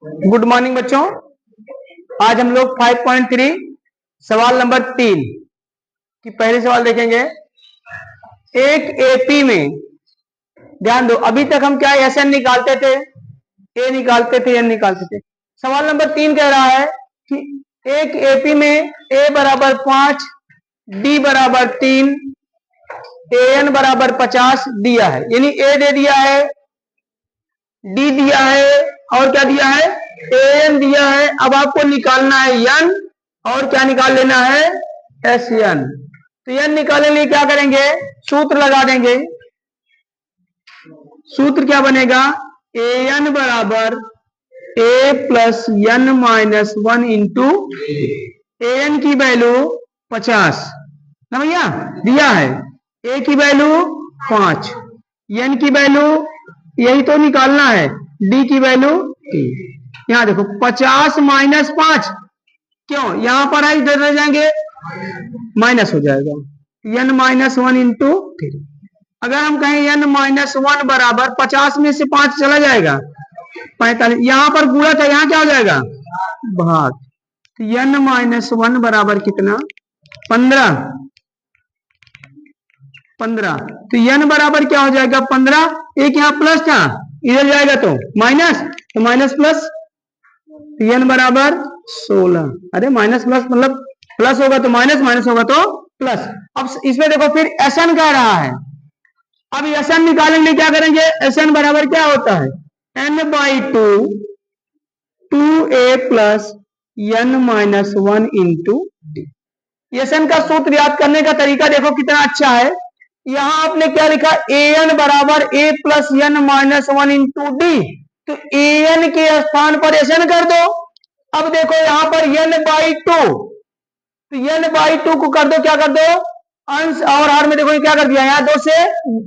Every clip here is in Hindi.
गुड मॉर्निंग बच्चों। आज हम लोग 5.3 सवाल नंबर 3 की पहले सवाल देखेंगे। एक एपी में, ध्यान दो, अभी तक हम क्या एस एन निकालते थे, ए निकालते थे, एन निकालते थे। सवाल नंबर 3 कह रहा है कि एक एपी में ए बराबर 5, डी बराबर 3, ए एन बराबर 50 दिया है। यानी ए दे दिया है, डी दिया है और क्या दिया है, एन दिया है। अब आपको निकालना है एन और क्या निकाल लेना है, एस एन। तो एन निकालने के लिए क्या करेंगे, सूत्र लगा देंगे। सूत्र क्या बनेगा, ए एन बराबर A plus N minus 1 into A N की वैल्यू 50 ना भैया दिया है, ए की वैल्यू 5, एन की वैल्यू यही तो निकालना है, डी की वैल्यू 3। यहां देखो 50 माइनस 5, क्यों यहां पर आई इधर रह जाएंगे, माइनस हो जाएगा, एन माइनस 1 इंटू 3। अगर हम कहें एन माइनस 1 बराबर 50 में से 5 चला जाएगा 45, यहां पर गुणा था, यहां क्या हो जाएगा भाग। एन माइनस 1 बराबर कितना, 15। तो एन बराबर क्या हो जाएगा 15, एक यहाँ प्लस था इधर जाएगा तो माइनस, तो माइनस प्लस, एन बराबर 16। अरे माइनस प्लस मतलब प्लस होगा तो माइनस, माइनस होगा तो प्लस। अब इसमें देखो फिर एस एन कह रहा है। अब एस एन निकालने के लिए क्या करेंगे, एस एन बराबर क्या होता है, n by 2 a plus N minus 1 into d. S n का सूत्र याद करने का तरीका देखो कितना अच्छा है। यहां आपने क्या लिखा, ए एन बराबर A plus N minus 1 into D. तो ए एन के स्थान पर एस एन कर दो। अब देखो यहां पर एन बाई 2, तो एन बाई 2 को कर दो, क्या कर दो, अंश और हर में देखो क्या कर दिया, यहाँ 2 से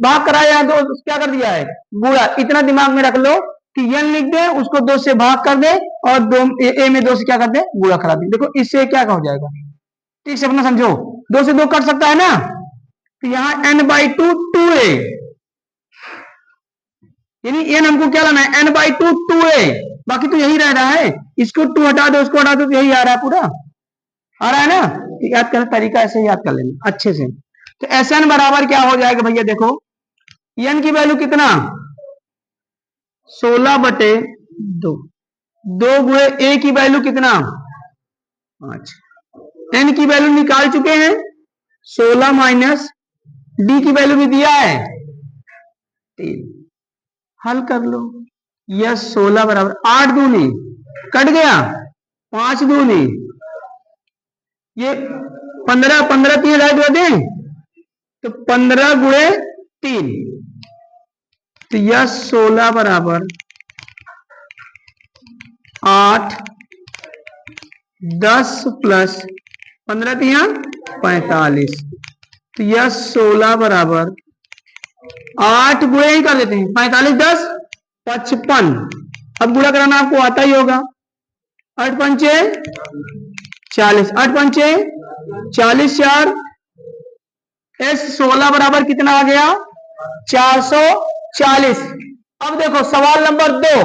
भाग करा, यहाँ 2 क्या कर दिया है गुणा। इतना दिमाग में रख लो कि एन लिख दे, उसको 2 से भाग कर दे और 2 ए में 2 से क्या कर दे, गुणा करा दे। देखो इससे क्या हो जाएगा, ठीक से अपना समझो, 2 से 2 कट सकता है ना। तो यहां एन बाई 2 ए, यानी एन हमको क्या लाना है, एन बाई 2 ए, बाकी तो यही रह रहा है। इसको 2 हटा दो, उसको हटा दो, तो यही आ रहा है, पूरा आ रहा है ना। तो याद करने तरीका ऐसे याद कर लेना अच्छे से। तो एस एन बराबर क्या हो जाएगा भैया, देखो एन की वैल्यू कितना, 16/2, 2 गुणे ए की वैल्यू कितना 5, एन की वैल्यू निकाल चुके हैं 16 माइनस डी की वैल्यू भी दिया है 3, हल कर लो। यह 16 बराबर 8 दूनी कट गया, 5 दूनी ये 15, 15 3 राइट दे, तो 15 गुणे 3, तो यह 16 बराबर 8, 10 प्लस 15 3 45, तो यह 16 बराबर 8 गुणे ही कर देते हैं, 45 10 55। अब गुणा कराना आपको आता ही होगा, 8 पंचे 40, 8 पंचे 40, 4 एस 16 बराबर कितना आ गया 440। अब देखो सवाल नंबर 2,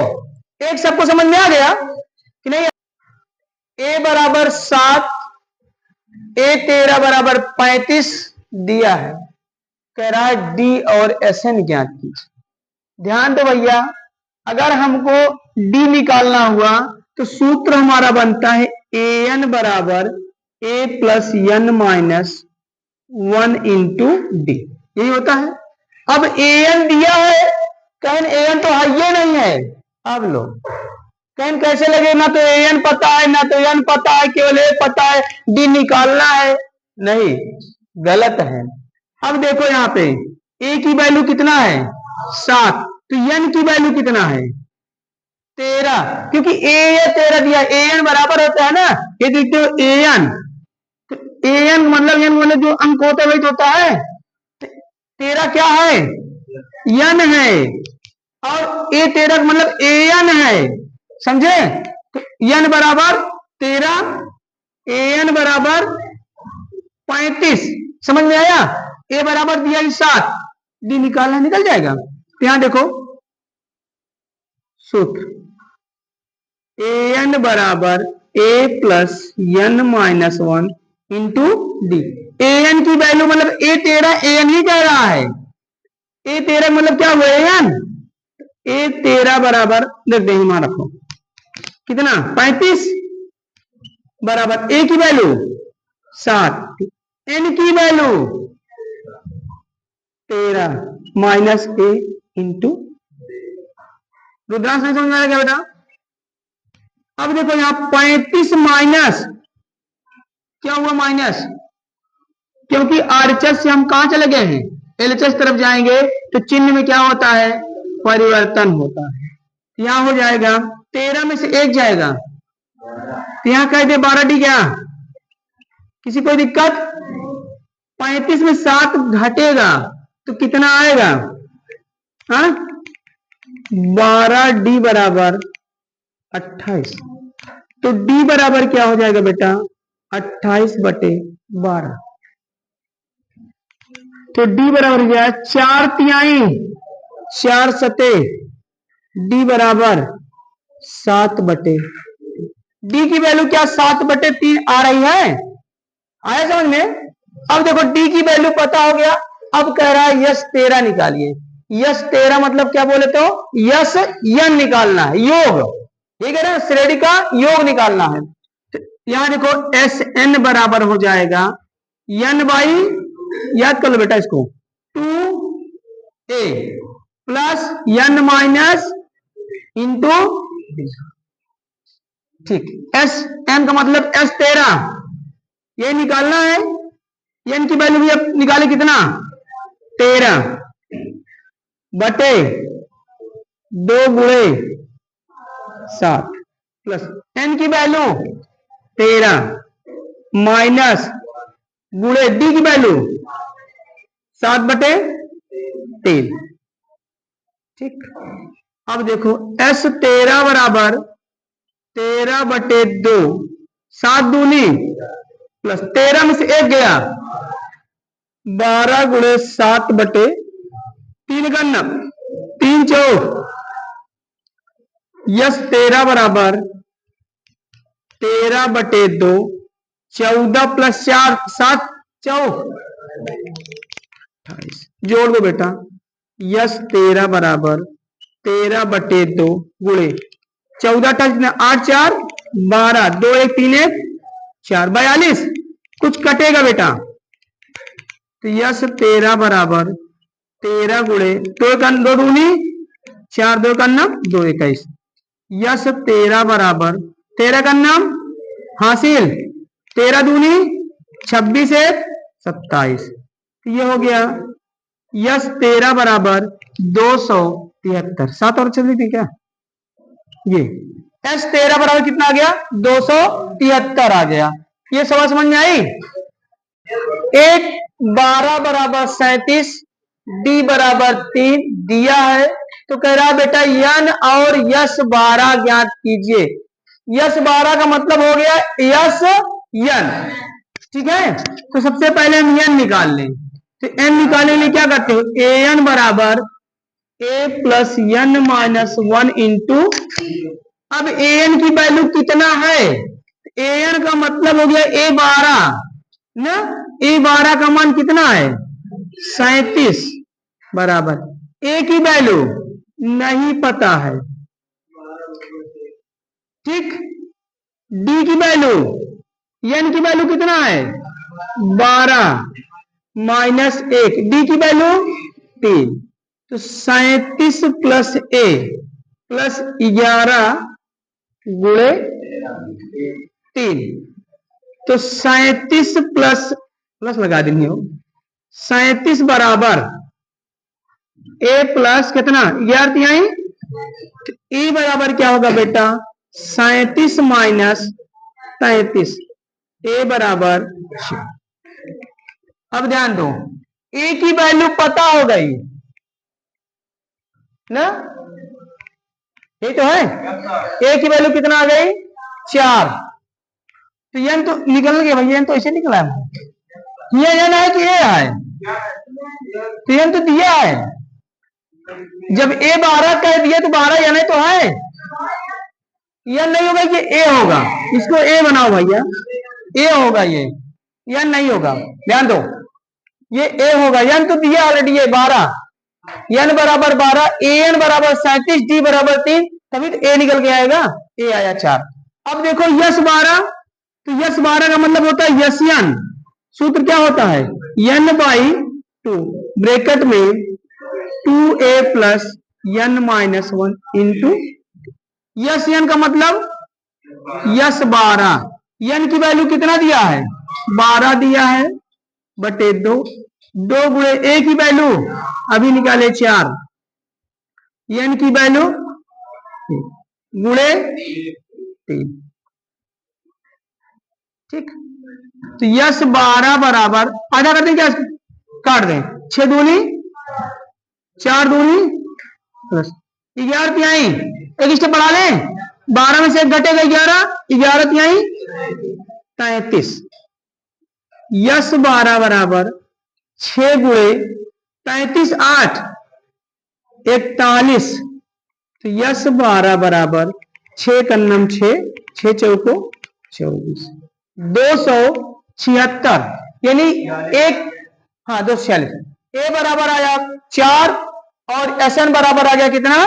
एक सबको समझ में आ गया कि नहीं, ए बराबर 7, ए 13 बराबर 35 दिया है, कह रहा है डी और एस एन ज्ञात कीजिए। ध्यान दो भैया, अगर हमको डी निकालना हुआ तो सूत्र हमारा बनता है ए एन बराबर A plus N minus 1 into D, यही होता है। अब ए एन दिया है, कैन ए एन तो है ये नहीं है। अब लो कैन कैसे लगे, ना तो ए एन पता है ना तो एन पता है, केवल ए पता है, डी निकालना है, नहीं गलत है। अब देखो यहाँ पे ए की वैल्यू कितना है 7, तो एन की वैल्यू कितना है 13, क्योंकि ए 13 दिया, ए एन बराबर होता है ना, ये देखते हो ए एन, तो ए एन मतलब एन मतलब जो अंक होता है वही तो होता है। 13 क्या है एन है, और ए 13 मतलब ए एन है, समझे। तो एन बराबर 13, ए एन बराबर 35, समझ में आया। ए बराबर दिया 7, डी निकालना निकल जाएगा। यहां देखो सूत्र, ए एन बराबर A plus N minus 1 into D. A N की वैल्यू मतलब ए 13 ए एन ही कह रहा है। ए 13 मतलब क्या हुआ ए एन? ए 13 बराबर देख दे मान रखो कितना 35 बराबर ए की वैल्यू 7, एन की वैल्यू 13 माइनस ए इंटू। रुद्रांश नहीं समझ में आया क्या बेटा? अब देखो यहां 35 माइनस क्या हुआ माइनस, क्योंकि आरएचएस से हम कहां चले गए हैं एलएचएस तरफ जाएंगे तो चिन्ह में क्या होता है परिवर्तन होता है। यहां हो जाएगा 13 में से 1 जाएगा तो यहां कह दे 12 डी क्या, किसी कोई दिक्कत? 35 में 7 घटेगा तो कितना आएगा? हाँ 12 डी बराबर 28। तो डी बराबर क्या हो जाएगा बेटा 28/12। तो डी बराबर हो गया 4 तिहाई 4 सते डी बराबर 7/। डी की वैल्यू क्या 7/3 आ रही है, आया समझ में? अब देखो डी की वैल्यू पता हो गया। अब कह रहा है यस 13 निकालिए। यस 13 मतलब क्या बोले तो यस यन निकालना है, योग, ठीक है ना, श्रेणी का योग निकालना है। तो यहां देखो एस एन बराबर हो जाएगा एन बाई, याद कर लो बेटा इसको, 2a plus N minus into, ठीक। एस एन का मतलब एस 13 ये निकालना है। एन की वैल्यू भी अब निकाले कितना 13 बटे 2 गुणे 7 प्लस एन की वैल्यू 13 माइनस गुणे डी की वैल्यू 7/3, ठीक। अब देखो एस 13 बराबर 13/2, 7 दूनी प्लस 13 में से 1 गया 12 गुणे 7/3 करना 3 चौक। यस 13 बराबर 13/2, 14 प्लस 4 7 चौक 28। जोड़ दो बेटा यस 13 बराबर 13/2 गुणे 14 8 4 12 2 1 3 1 4 42, कुछ कटेगा बेटा तो यस 13 बराबर 13 गुणे 2 दूनी 4 2 करना 2 21। यस 13 बराबर 13 का नाम हासिल 13 दूनी 26 1 27। ये हो गया यस 13 बराबर 273। 7 और 26 थी क्या? ये एस 13 बराबर कितना आ गया 273 आ गया। ये सवाल समझ में आई? एक 12 बराबर 37 डी बराबर 3 दिया है तो कह रहा बेटा यन और यस 12 ज्ञात कीजिए। यस 12 का मतलब हो गया यस यन, ठीक है। तो सबसे पहले हम एन निकाल लें। तो एन निकालने के लिए क्या करते हो ए एन बराबर A plus N minus 1 into. अब ए एन की वैल्यू कितना है? ए एन का मतलब हो गया ए 12 ना, ए 12 का मान कितना है 37 बराबर ए की वैल्यू नहीं पता है, ठीक। डी की वैल्यू एन की वैल्यू कितना है 12 माइनस 1, डी की वैल्यू 3। तो 37 प्लस ए प्लस 11 गुणे 3। तो 37 प्लस प्लस लगा देंगे हो 37 बराबर ए प्लस कितना 11 तिहाई। ए बराबर क्या होगा बेटा 37 माइनस 33, ए बराबर 6। अब ध्यान दो ए की वैल्यू पता हो गई ना, ये तो है। ए की वैल्यू कितना आ गई 4। तो एन तो निकल गया भाई, एन तो ऐसे निकला है। ये एन है कि ए है? तो एन तो दिया है। जब ए 12 कह दिया तो 12 एन तो है। यन नहीं होगा, ये ए होगा, इसको ए बनाओ भैया, ए होगा ये, यन नहीं होगा, ध्यान दो, ये ए होगा, यन तो दिया ऑलरेडी है 12, यन बराबर 12, ए एन बराबर 37, डी बराबर 3, तभी तो ए निकल के आएगा, ए आया 4। अब देखो यस 12, तो यस 12 का मतलब होता है यस यन, सूत्र क्या होता है, यन बाई 2 ब्रैकेट में 2a plus N minus 1 into S N का मतलब यस 12, यन की वैल्यू कितना दिया है, 12 दिया है बटे 2, 2 गुणे ए की वैल्यू अभी निकाले 4, यन की वैल्यू गुणे 3, ठीक। तो यस 12 बराबर आधा कर दें क्या, काट दें, 6 दूनी 4 दूनी प्लस 11 तिहाई, एक स्टेप बढ़ा लें, 12 में से एक घटेगा 11, 11 तिहाई 33, यस 12 बराबर 6 गुणे 33 8 41, तो यस 12 बराबर 6 कन्नम 6, 6 चौको 24, 276, यानी एक, हाँ 246, ए बराबर आया 4 और एस एन बराबर आ गया कितना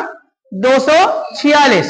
246।